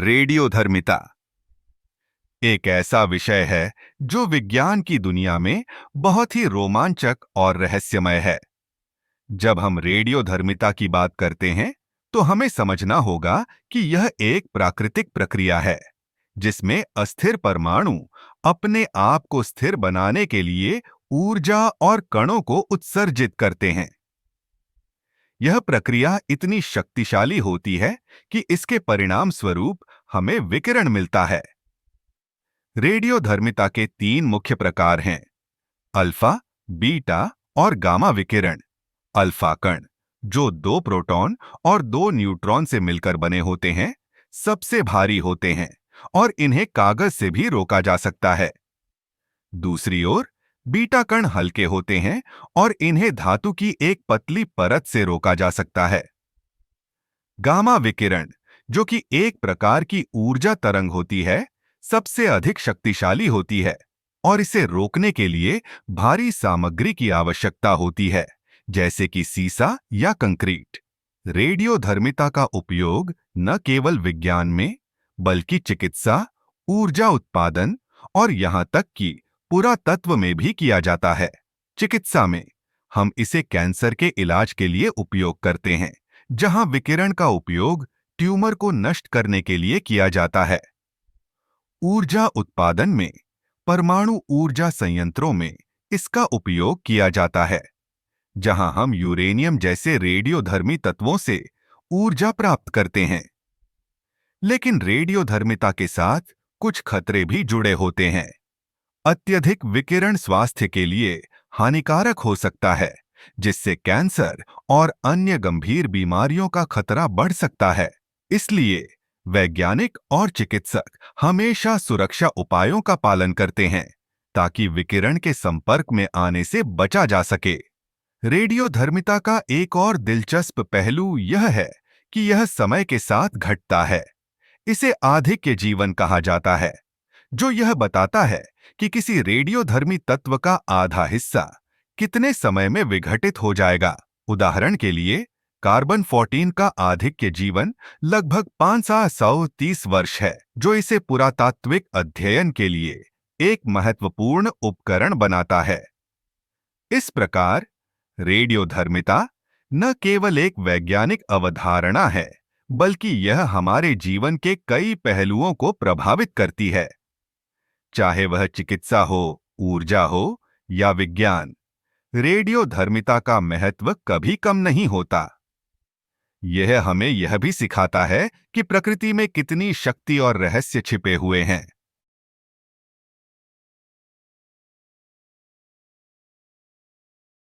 रेडियोधर्मिता एक ऐसा विषय है जो विज्ञान की दुनिया में बहुत ही रोमांचक और रहस्यमय है। जब हम रेडियोधर्मिता की बात करते हैं तो हमें समझना होगा कि यह एक प्राकृतिक प्रक्रिया है जिसमें अस्थिर परमाणु अपने आप को स्थिर बनाने के लिए ऊर्जा और कणों को उत्सर्जित करते हैं। यह प्रक्रिया इतनी शक्तिशाली होती है कि इसके परिणाम स्वरूप हमें विकिरण मिलता है। रेडियोधर्मिता के तीन मुख्य प्रकार हैं: अल्फा, बीटा और गामा विकिरण। अल्फा कण, जो 2 प्रोटॉन और 2 न्यूट्रॉन से मिलकर बने होते हैं, सबसे भारी होते हैं और इन्हें कागज से भी रोका जा सकता है। दूसरी ओर बीटा कण हल्के होते हैं और इन्हें धातु की एक पतली परत से रोका जा सकता है। गामा विकिरण, जो कि एक प्रकार की ऊर्जा तरंग होती है, सबसे अधिक शक्तिशाली होती है और इसे रोकने के लिए भारी सामग्री की आवश्यकता होती है, जैसे कि सीसा या कंक्रीट। रेडियोधर्मिता का उपयोग न केवल विज्ञान में, बल्कि चिकित्सा, ऊर्जा उत्पादन और यहां तक कि पुरातत्व में भी किया जाता है। चिकित्सा में हम इसे कैंसर के इलाज के लिए उपयोग करते हैं, जहां विकिरण का उपयोग ट्यूमर को नष्ट करने के लिए किया जाता है। ऊर्जा उत्पादन में परमाणु ऊर्जा संयंत्रों में इसका उपयोग किया जाता है, जहां हम यूरेनियम जैसे रेडियोधर्मी तत्वों से ऊर्जा प्राप्त करते हैं। लेकिन रेडियोधर्मिता के साथ कुछ खतरे भी जुड़े होते हैं। अत्यधिक विकिरण स्वास्थ्य के लिए हानिकारक हो सकता है, जिससे कैंसर और अन्य गंभीर बीमारियों का खतरा बढ़ सकता है। इसलिए वैज्ञानिक और चिकित्सक हमेशा सुरक्षा उपायों का पालन करते हैं ताकि विकिरण के संपर्क में आने से बचा जा सके। रेडियोधर्मिता का एक और दिलचस्प पहलू यह है कि यह समय के साथ घटता है। इसे आधिक्य जीवन कहा जाता है, जो यह बताता है कि किसी रेडियोधर्मी तत्व का आधा हिस्सा कितने समय में विघटित हो जाएगा। उदाहरण के लिए, कार्बन 14 का आधिक्य जीवन लगभग 530 वर्ष है, जो इसे पुरातात्विक अध्ययन के लिए एक महत्वपूर्ण उपकरण बनाता है। इस प्रकार रेडियोधर्मिता न केवल एक वैज्ञानिक अवधारणा है, बल्कि यह हमारे जीवन के कई पहलुओं को प्रभावित करती है। चाहे वह चिकित्सा हो, ऊर्जा हो या विज्ञान, रेडियोधर्मिता का महत्व कभी कम नहीं होता। यह हमें यह भी सिखाता है कि प्रकृति में कितनी शक्ति और रहस्य छिपे हुए हैं।